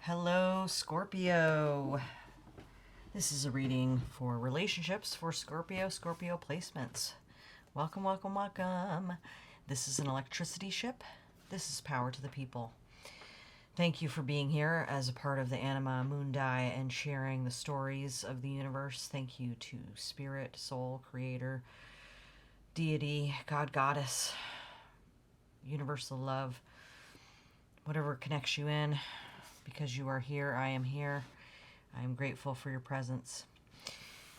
Hello, Scorpio. This is a reading for relationships for Scorpio placements. Welcome, welcome, welcome. This is an electricity ship. This is power to the people. Thank you for being here as a part of the Anima Mundi and sharing the stories of the universe. Thank you to Spirit, Soul, Creator, Deity, God, Goddess, Universal Love, whatever connects you in. Because you are here, I am here. I am grateful for your presence.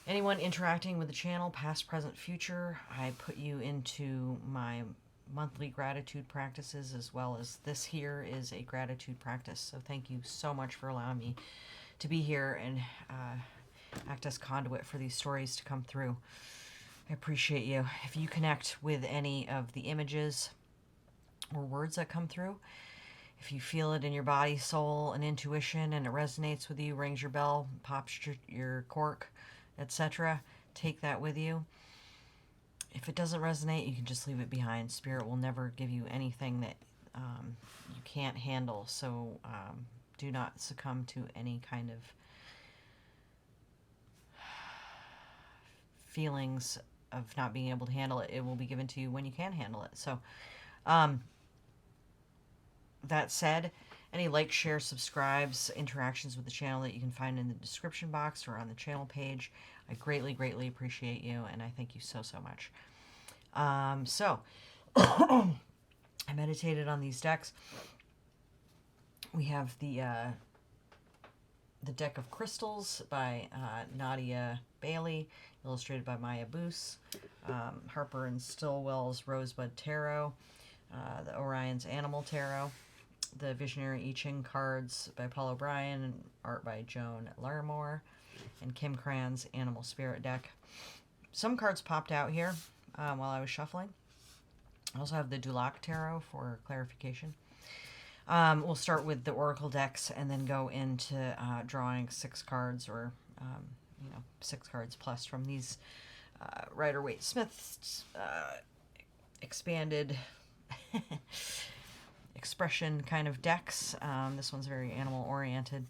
Anyone interacting with the channel, past, present, future, I put you into my monthly gratitude practices, as well as this here is a gratitude practice. So thank you so much for allowing me to be here and act as conduit for these stories to come through. I appreciate you. If you connect with any of the images or words that come through, if you feel it in your body, soul, and intuition, and it resonates with you, rings your bell, pops your cork, etc., take that with you. If it doesn't resonate, you can just leave it behind. Spirit will never give you anything that you can't handle, so do not succumb to any kind of feelings of not being able to handle it. It will be given to you when you can handle it. So, that said, any likes, shares, subscribes, interactions with the channel that you can find in the description box or on the channel page, I greatly, greatly appreciate you, and I thank you so, so much. I meditated on these decks. We have the Deck of Crystals by Nadia Bailey, illustrated by Maya Boos, Harper and Stillwell's Rosebud Tarot, the Orion's Animal Tarot, the Visionary I Ching cards by Paul O'Brien, and art by Joan Larimore, and Kim Cran's Animal Spirit deck. Some cards popped out here while I was shuffling. I also have the Dulac Tarot for clarification. We'll start with the Oracle decks and then go into drawing 6 cards, or 6 cards plus from these Rider-Waite Smith's expanded expression kind of decks. This one's very animal oriented.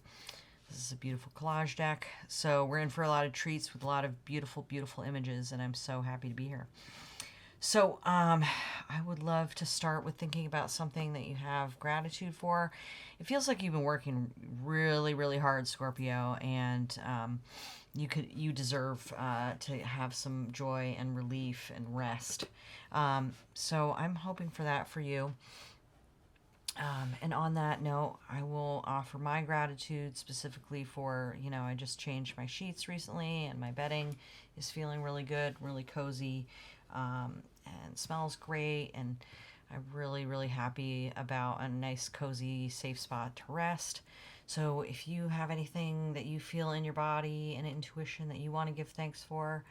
This is a beautiful collage deck. So we're in for a lot of treats with a lot of beautiful, beautiful images, and I'm so happy to be here. So I would love to start with thinking about something that you have gratitude for. It feels like you've been working really, really hard, Scorpio, and you deserve to have some joy and relief and rest. So I'm hoping for that for you. And on that note, I will offer my gratitude specifically for, I just changed my sheets recently, and my bedding is feeling really good, really cozy, and smells great, and I'm really, really happy about a nice, cozy, safe spot to rest. So if you have anything that you feel in your body and intuition that you want to give thanks for,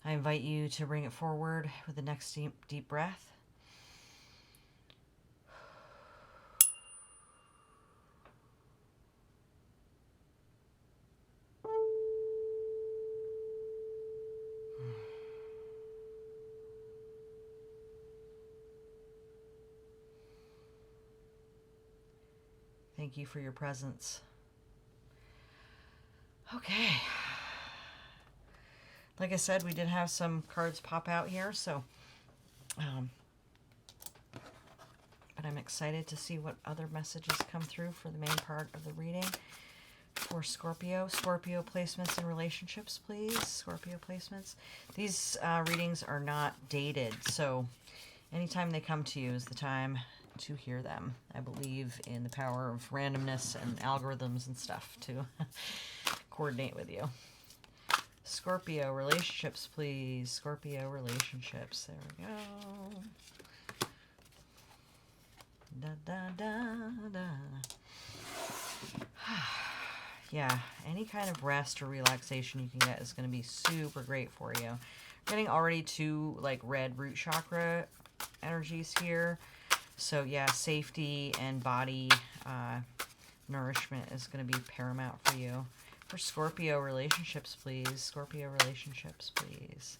I invite you to bring it forward with the next deep breath. Thank you for your presence. Okay. Like I said, we did have some cards pop out here, so but I'm excited to see what other messages come through for the main part of the reading for Scorpio. Scorpio placements and relationships, please. Scorpio placements. These readings are not dated, so anytime they come to you is the time to hear them. I believe in the power of randomness and algorithms and stuff to coordinate with you. Scorpio relationships, please. Scorpio relationships. There we go. Da da da da. Yeah, any kind of rest or relaxation you can get is going to be super great for you. I'm getting already 2 red root chakra energies here. So yeah, safety and body nourishment is going to be paramount for you. For Scorpio relationships, please. Scorpio relationships, please.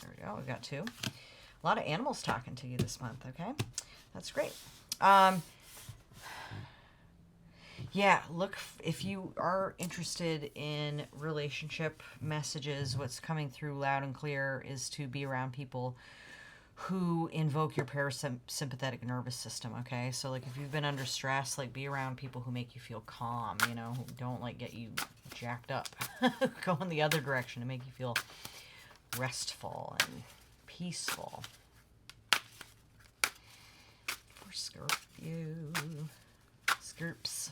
There we go. We got 2. A lot of animals talking to you this month, okay? That's great. Yeah, look, if you are interested in relationship messages, what's coming through loud and clear is to be around people who invoke your parasympathetic nervous system, okay? So, like, if you've been under stress, like, be around people who make you feel calm, you know, who don't, like, get you jacked up. Go in the other direction to make you feel restful and peaceful. For Scorpio. Skirps.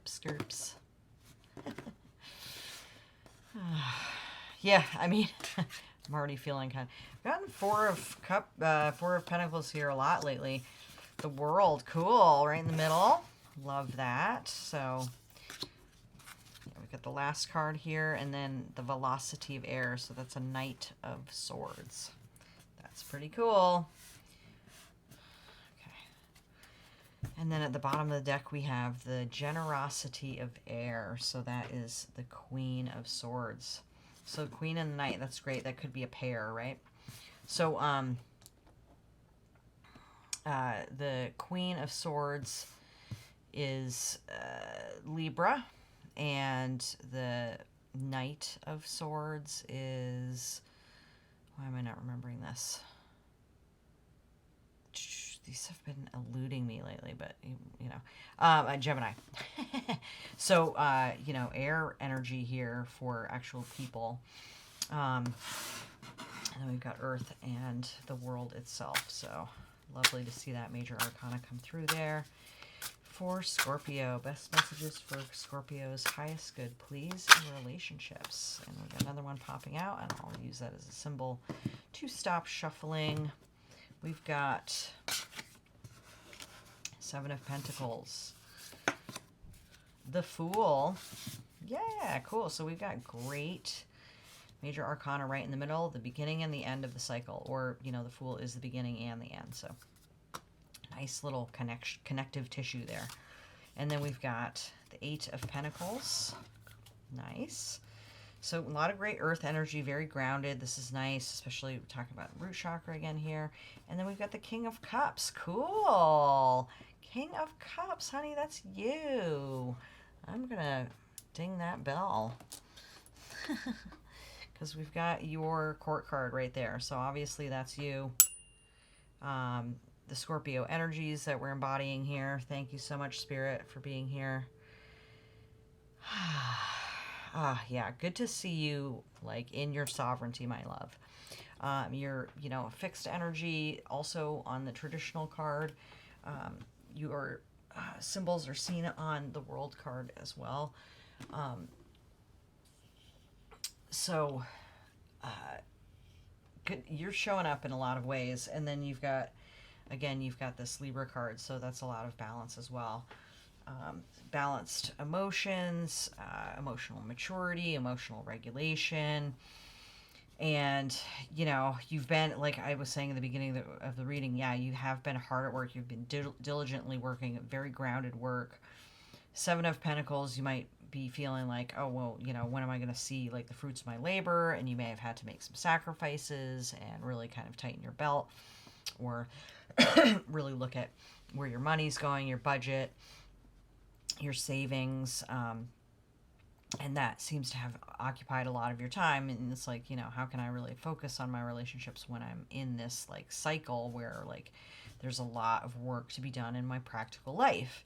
Skirps. Yeah, I mean, I'm already feeling kind of... I've gotten Four of Pentacles here a lot lately. The World, cool, right in the middle. Love that. So, yeah, we got the last card here, and then the Velocity of Air. So that's a Knight of Swords. That's pretty cool. And then at the bottom of the deck, we have the Generosity of Air. So that is the Queen of Swords. So Queen and the Knight, that's great. That could be a pair, right? So the Queen of Swords is Libra. And the Knight of Swords is... Why am I not remembering this? These have been eluding me lately, but, you know, Gemini. So, you know, air energy here for actual people. And then we've got Earth and the world itself. So, lovely to see that major arcana come through there. For Scorpio, best messages for Scorpio's highest good, please, in relationships. And we've got another one popping out, and I'll use that as a symbol to stop shuffling. We've got Seven of Pentacles. The Fool. Yeah, cool. So we've got great major arcana right in the middle, the beginning and the end of the cycle. Or, you know, the Fool is the beginning and the end. So nice little connective tissue there. And then we've got the Eight of Pentacles. Nice. So a lot of great earth energy, very grounded. This is nice, especially talking about root chakra again here. And then we've got the King of Cups. Cool. King of Cups, honey, that's you. I'm going to ding that bell. Because we've got your court card right there. So obviously that's you. The Scorpio energies that we're embodying here. Thank you so much, Spirit, for being here. Yeah, good to see you, like, in your sovereignty, my love. You're, you know, fixed energy, also on the traditional card. Your symbols are seen on the world card as well. So, good. You're showing up in a lot of ways. And then you've got, again, you've got this Libra card, so that's a lot of balance as well. Balanced emotions, emotional maturity, emotional regulation. And, you know, you've been, like I was saying in the beginning of the reading, yeah, you have been hard at work. You've been diligently working, very grounded work. Seven of Pentacles, you might be feeling like, oh, well, you know, when am I going to see, like, the fruits of my labor? And you may have had to make some sacrifices and really kind of tighten your belt, or really look at where your money's going, your budget, your savings, and that seems to have occupied a lot of your time. And it's like, you know, how can I really focus on my relationships when I'm in this, like, cycle where, like, there's a lot of work to be done in my practical life.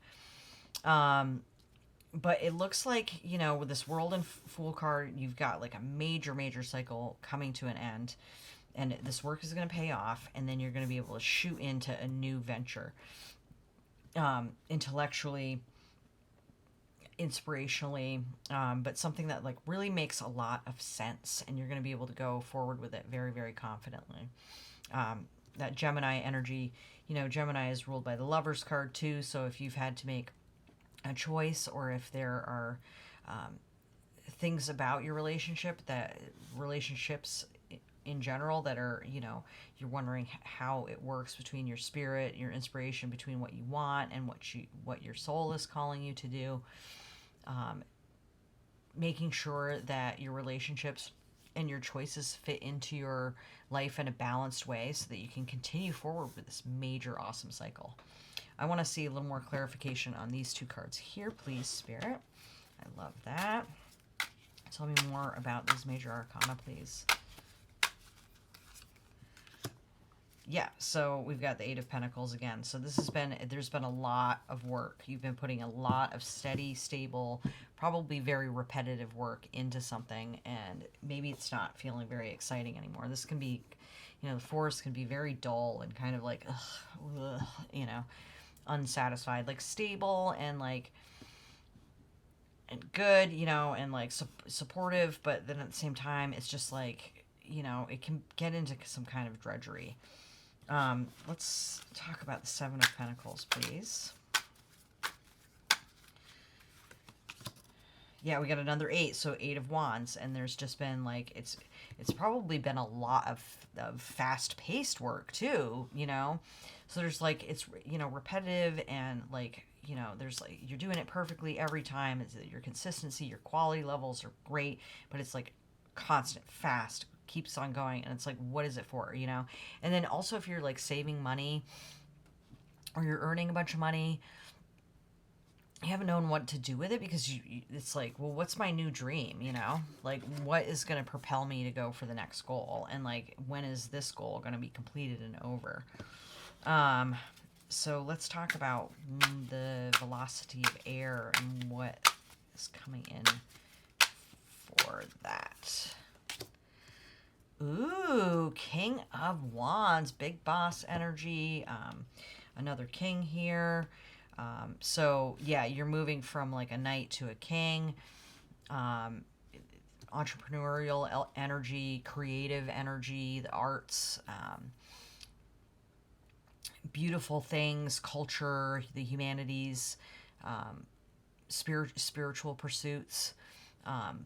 But it looks like, you know, with this World and Fool card, you've got, like, a major cycle coming to an end, and this work is going to pay off, and then you're going to be able to shoot into a new venture, intellectually, inspirationally, but something that, like, really makes a lot of sense, and you're going to be able to go forward with it very confidently. That Gemini energy, you know, Gemini is ruled by the Lovers card too, so if you've had to make a choice, or if there are things about your relationships in general that are, you know, you're wondering how it works between your spirit, your inspiration, between what you want and what your soul is calling you to do. Making sure that your relationships and your choices fit into your life in a balanced way so that you can continue forward with this major awesome cycle. I want to see a little more clarification on these two cards here, please, Spirit. I love that. Tell me more about these major arcana, please. Yeah, so we've got the Eight of Pentacles again. So this has been, there's been a lot of work. You've been putting a lot of steady, stable, probably very repetitive work into something, and maybe it's not feeling very exciting anymore. This can be, you know, the Forest can be very dull and kind of like, ugh, you know, unsatisfied, like stable and like, and good, you know, and like supportive, but then at the same time, it's just like, you know, it can get into some kind of drudgery. Let's talk about the Seven of Pentacles, please. Yeah, we got another 8, so 8 of Wands, and there's just been like, it's probably been a lot of fast-paced work too, you know? So there's like, it's, you know, repetitive, and like, you know, there's like, you're doing it perfectly every time. It's your consistency, your quality levels are great, but it's like constant, fast, keeps on going, and it's like, what is it for, you know? And then also, if you're like saving money or you're earning a bunch of money, you haven't known what to do with it, because it's like, well, what's my new dream, you know? Like, what is going to propel me to go for the next goal? And like, when is this goal going to be completed and over? So let's talk about the velocity of air and what is coming in for that. Ooh, King of Wands, big boss energy. Another king here. So yeah, you're moving from like a knight to a king. Entrepreneurial energy, creative energy, the arts, beautiful things, culture, the humanities, spiritual pursuits.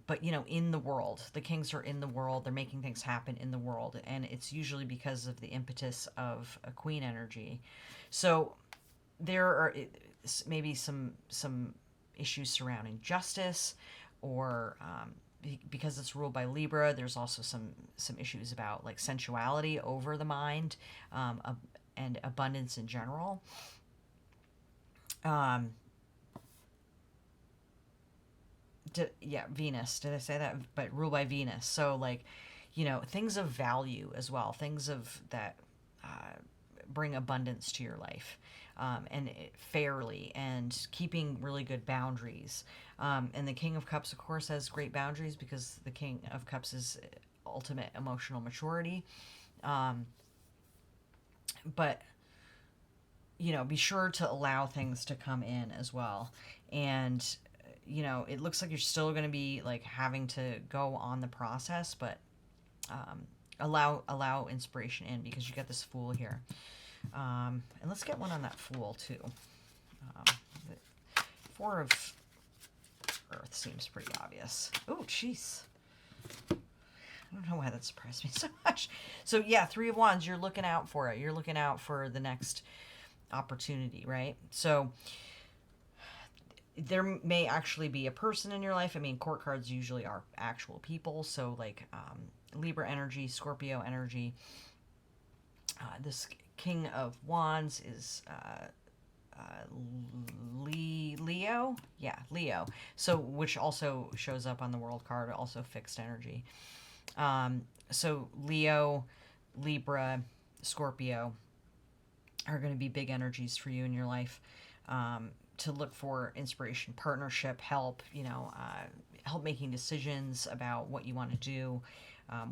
But, you know, in the world, the kings are in the world, they're making things happen in the world, and it's usually because of the impetus of a queen energy. So there are maybe some issues surrounding justice, or because it's ruled by Libra, there's also some issues about like sensuality over the mind, and abundance in general. Yeah, Venus. Did I say that? But ruled by Venus. So like, you know, things of value as well. Things of that bring abundance to your life, and fairly, and keeping really good boundaries. And the King of Cups, of course, has great boundaries, because the King of Cups is ultimate emotional maturity. But you know, be sure to allow things to come in as well. And you know, it looks like you're still going to be like having to go on the process, but allow inspiration in, because you got this Fool here. And let's get one on that Fool too. The Four of Earth seems pretty obvious. Oh, jeez. I don't know why that surprised me so much. So yeah, Three of Wands, you're looking out for it. You're looking out for the next opportunity, right? So there may actually be a person in your life. I mean, court cards usually are actual people. So like Libra energy, Scorpio energy. This King of Wands is Leo. Yeah, Leo. So which also shows up on the world card, also fixed energy. So Leo, Libra, Scorpio are going to be big energies for you in your life. To look for inspiration, partnership, help, you know, help making decisions about what you want to do,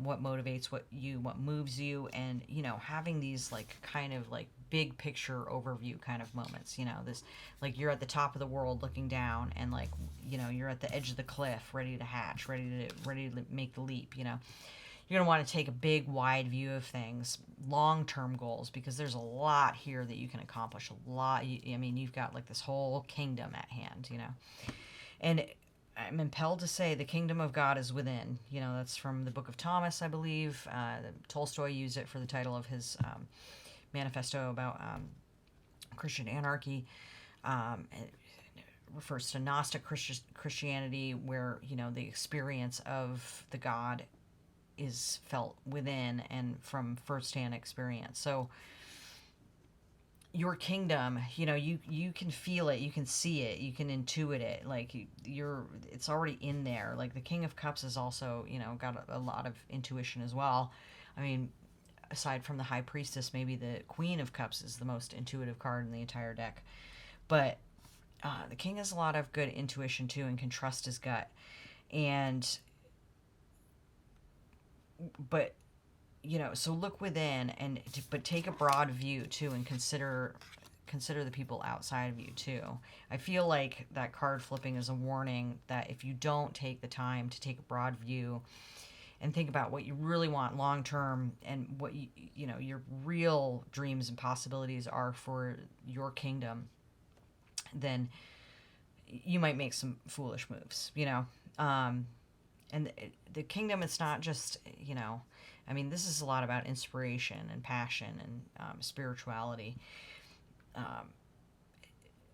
what motivates what moves you, and, you know, having these like kind of like big picture overview kind of moments, you know, this, like you're at the top of the world looking down, and like, you know, you're at the edge of the cliff, ready to hatch, ready to make the leap, you know. You're going to want to take a big, wide view of things, long-term goals, because there's a lot here that you can accomplish. A lot. I mean, you've got like this whole kingdom at hand, you know. And I'm impelled to say the kingdom of God is within. You know, that's from the Book of Thomas, I believe. Tolstoy used it for the title of his manifesto about Christian anarchy. It refers to Gnostic Christianity, where, you know, the experience of the God is felt within and from firsthand experience. So your kingdom, you can feel it, you can see it, you can intuit it. Like it's already in there. Like the King of Cups is also, got a lot of intuition as well. I mean, aside from the High Priestess, maybe the Queen of Cups is the most intuitive card in the entire deck. But the King has a lot of good intuition too, and can trust his gut. But so look within, but take a broad view too, and consider the people outside of you too. I feel like that card flipping is a warning that if you don't take the time to take a broad view and think about what you really want long term, and what your real dreams and possibilities are for your kingdom, then you might make some foolish moves. And the kingdom, it's not just, I mean, this is a lot about inspiration and passion and spirituality.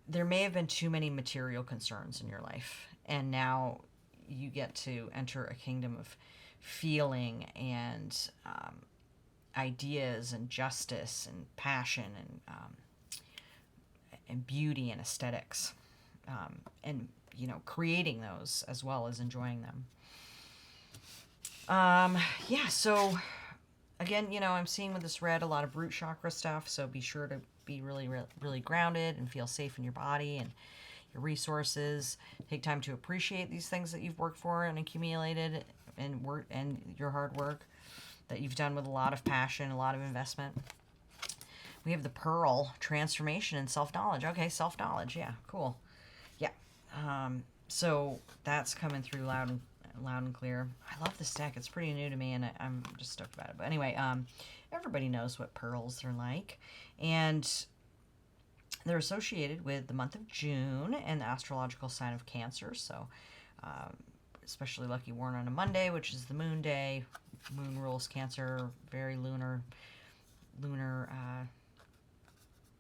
There may have been too many material concerns in your life, and now you get to enter a kingdom of feeling and ideas and justice and passion and beauty and aesthetics, and creating those as well as enjoying them. Yeah, so again, I'm seeing with this red a lot of root chakra stuff, so be sure to be really, really grounded and feel safe in your body and your resources. Take time to appreciate these things that you've worked for and accumulated, and your hard work that you've done with a lot of passion, a lot of investment. We have the Pearl, transformation and self-knowledge. Okay, self-knowledge, yeah, cool. Yeah, so that's coming through loud and clear. I love this deck. It's pretty new to me, and I'm just stoked about it. But anyway, everybody knows what pearls are like, and they're associated with the month of June and the astrological sign of Cancer. So, especially lucky worn on a Monday, which is the moon day. Moon rules Cancer, very lunar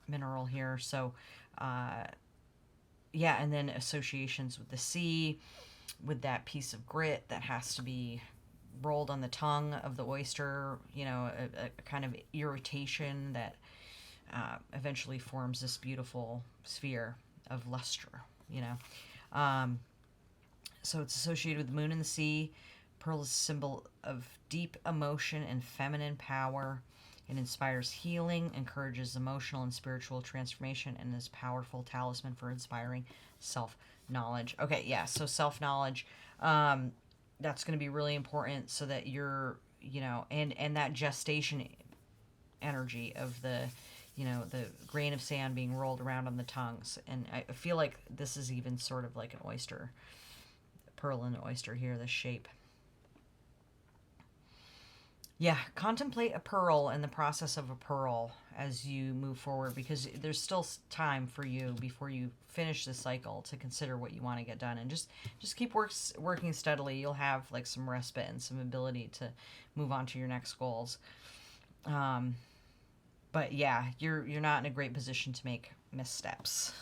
mineral here. So, yeah, and then associations with the sea, with that piece of grit that has to be rolled on the tongue of the oyster, a kind of irritation that eventually forms this beautiful sphere of luster, So it's associated with the moon and the sea. Pearl is a symbol of deep emotion and feminine power. It inspires healing, encourages emotional and spiritual transformation, and is a powerful talisman for inspiring self-knowledge. Okay, yeah, so self-knowledge, that's going to be really important, so that you're, and that gestation energy of the grain of sand being rolled around on the tongues. And I feel like this is even sort of like an oyster, pearl and oyster here, this shape. Yeah, contemplate a pearl and the process of a pearl as you move forward, because there's still time for you before you finish the cycle to consider what you want to get done, and just keep working steadily. You'll have like some respite and some ability to move on to your next goals. But yeah, you're not in a great position to make missteps.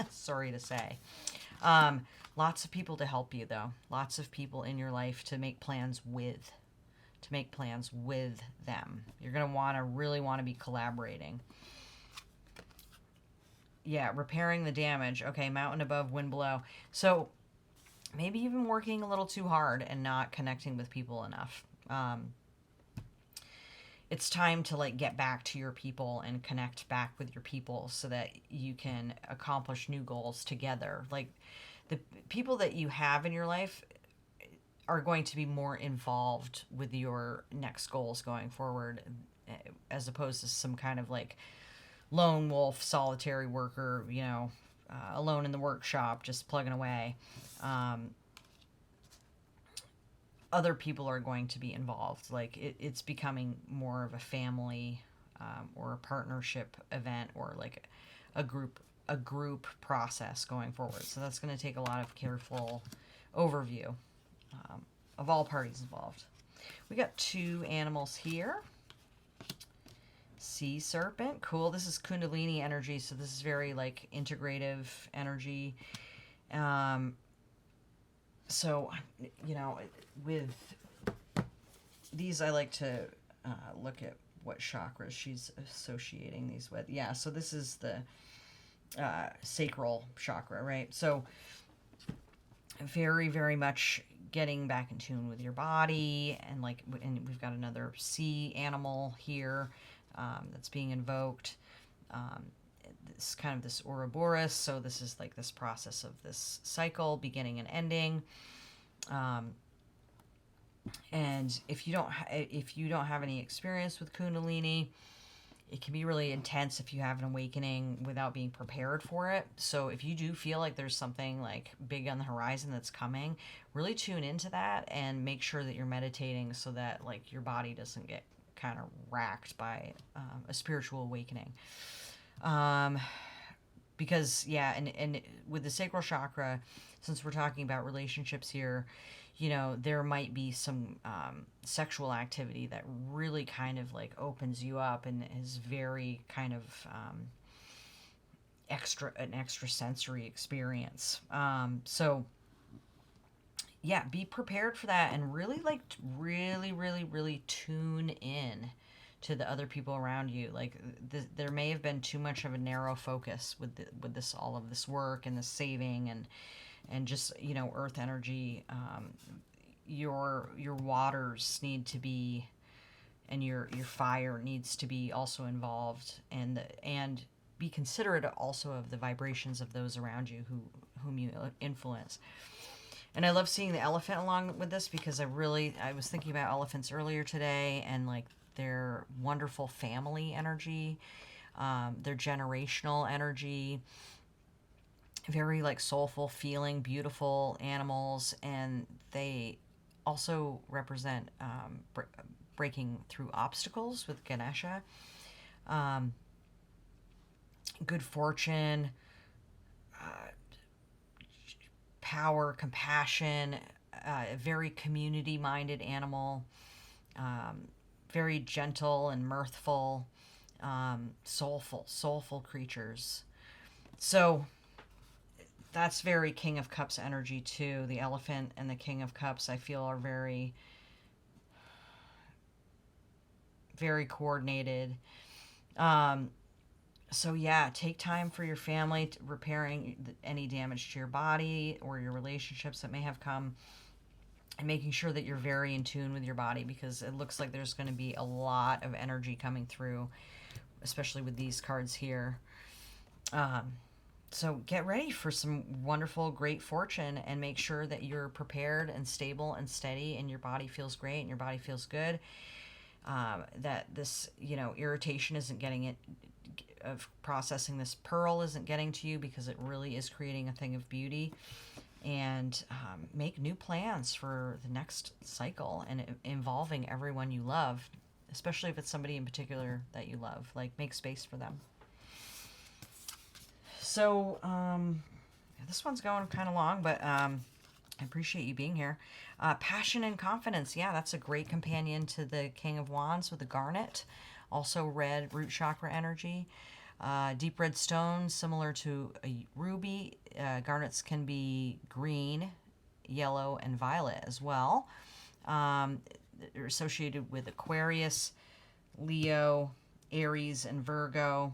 Sorry to say. Lots of people to help you though. Lots of people in your life to make plans with. Them. You're going to really want to be collaborating. Yeah, repairing the damage. Okay, mountain above, wind below. So maybe even working a little too hard and not connecting with people enough. It's time to get back to your people and connect back with your people so that you can accomplish new goals together. Like the people that you have in your life are going to be more involved with your next goals going forward, as opposed to some kind of lone wolf, solitary worker, alone in the workshop, just plugging away. Other people are going to be involved. It's becoming more of a family, or a partnership event, or a group process going forward. So that's going to take a lot of careful overview of all parties involved. We got two animals here. Sea serpent, cool. This is Kundalini energy, so this is very integrative energy. So with these, I like to look at what chakras she's associating these with. Yeah, so this is the sacral chakra, right? So very, very much getting back in tune with your body, and we've got another sea animal here that's being invoked. This kind of this Ouroboros, so this is like this process of this cycle beginning and ending. And if you don't have any experience with Kundalini, it can be really intense if you have an awakening without being prepared for it. So if you do feel like there's something like big on the horizon that's coming, really tune into that and make sure that you're meditating so that like your body doesn't get kind of racked by a spiritual awakening. Because yeah, and with the sacral chakra, since we're talking about relationships here, there might be some sexual activity that really kind of like opens you up and is very kind of an extra sensory experience. So yeah, be prepared for that, and really really tune in to the other people around you. Like there may have been too much of a narrow focus with this, all of this work and the saving and just earth energy. Your waters need to be, and your fire needs to be also involved, and be considerate also of the vibrations of those around you whom you influence. And I love seeing the elephant along with this, because I was thinking about elephants earlier today, and like their wonderful family energy, their generational energy, very like soulful feeling, beautiful animals. And they also represent breaking through obstacles with Ganesha, good fortune, power, compassion, a very community-minded animal, very gentle and mirthful, soulful creatures. So that's very King of Cups energy too. The elephant and the King of Cups, I feel, are very, very coordinated. So yeah, take time for your family, repairing any damage to your body or your relationships that may have come, and making sure that you're very in tune with your body, because it looks like there's going to be a lot of energy coming through, especially with these cards here. So get ready for some wonderful, great fortune, and make sure that you're prepared and stable and steady, and your body feels great and your body feels good. That this, irritation isn't getting it, of processing this pearl isn't getting to you, because it really is creating a thing of beauty. And make new plans for the next cycle, and involving everyone you love, especially if it's somebody in particular that you love. Like, make space for them. So this one's going kind of long, but I appreciate you being here. Passion and confidence. Yeah, that's a great companion to the King of Wands with the garnet. Also red root chakra energy. Deep red stones, similar to a ruby. Garnets can be green, yellow, and violet as well. They're associated with Aquarius, Leo, Aries, and Virgo.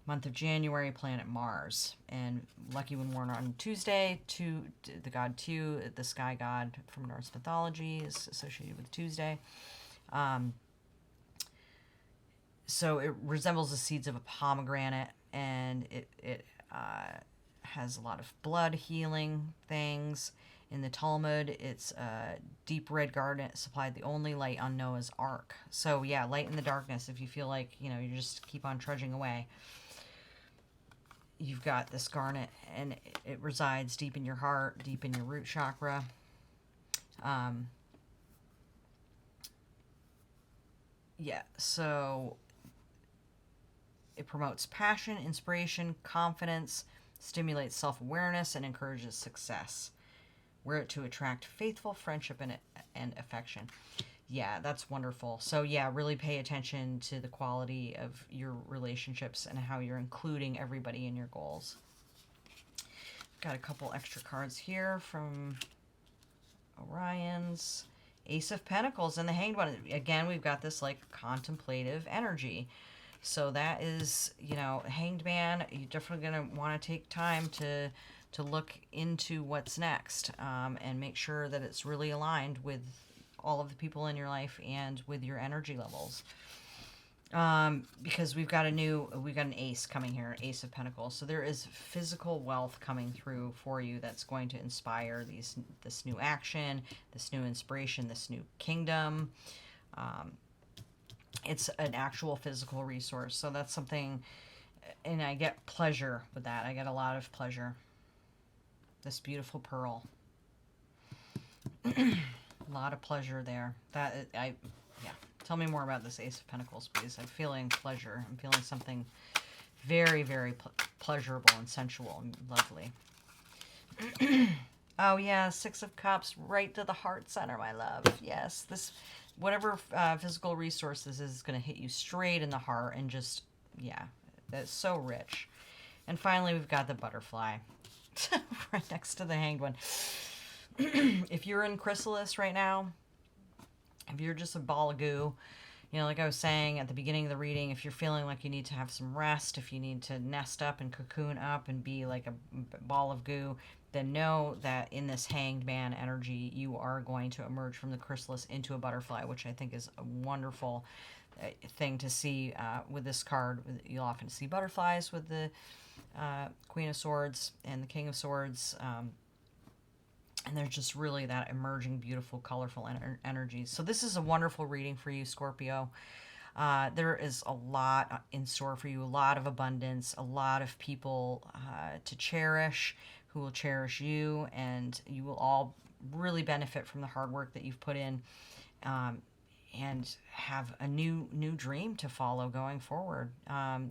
Month of January, planet Mars. And lucky when born on Tuesday, the god Tu, the sky god from Norse mythology, is associated with Tuesday. So it resembles the seeds of a pomegranate, and it has a lot of blood healing things. In the Talmud, it's a deep red garnet supplied the only light on Noah's Ark. So yeah, light in the darkness. If you feel like, you just keep on trudging away, you've got this garnet, and it resides deep in your heart, deep in your root chakra. Yeah, so it promotes passion, inspiration, confidence, stimulates self-awareness, and encourages success. Wear it to attract faithful friendship and affection. Yeah, that's wonderful. So yeah, really pay attention to the quality of your relationships and how you're including everybody in your goals. Got a couple extra cards here from Orion's Ace of Pentacles and the Hanged One. Again, we've got this like contemplative energy. So that is, you know, Hanged Man, you're definitely going to want to take time to look into what's next, and make sure that it's really aligned with all of the people in your life and with your energy levels. Because we've got an ace coming here, Ace of Pentacles. So there is physical wealth coming through for you that's going to inspire this new action, this new inspiration, this new kingdom. It's an actual physical resource. So that's something, and I get pleasure with that. I get a lot of pleasure. This beautiful pearl. A lot of pleasure there. Yeah. Tell me more about this Ace of Pentacles, please. I'm feeling pleasure. I'm feeling something very, very pleasurable and sensual and lovely. Oh, yeah, Six of Cups, right to the heart center, my love. Yes, this, whatever physical resource this is going to hit you straight in the heart and just, yeah, that's so rich. And finally, we've got the butterfly right next to the Hanged One. If you're in chrysalis right now, if you're just a ball of goo, you know, like I was saying at the beginning of the reading, if you're feeling like you need to have some rest, if you need to nest up and cocoon up and be like a ball of goo, then know that in this Hanged Man energy, you are going to emerge from the chrysalis into a butterfly, which I think is a wonderful thing to see with this card. You'll often see butterflies with the Queen of Swords and the King of Swords. And there's just really that emerging, beautiful, colorful energies. So this is a wonderful reading for you, Scorpio. There is a lot in store for you, a lot of abundance, a lot of people to cherish, who will cherish you, and you will all really benefit from the hard work that you've put in, and have a new dream to follow going forward.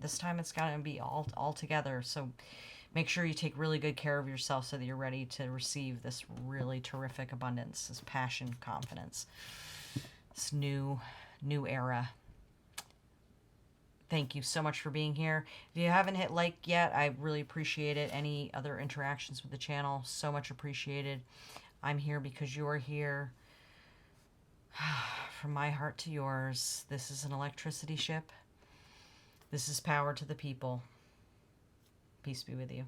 This time it's got to be all together. So make sure you take really good care of yourself so that you're ready to receive this really terrific abundance, this passion, confidence, this new era. Thank you so much for being here. If you haven't hit like yet, I really appreciate it. Any other interactions with the channel, so much appreciated. I'm here because you're here. From my heart to yours, this is an electricity ship. This is power to the people. Peace be with you.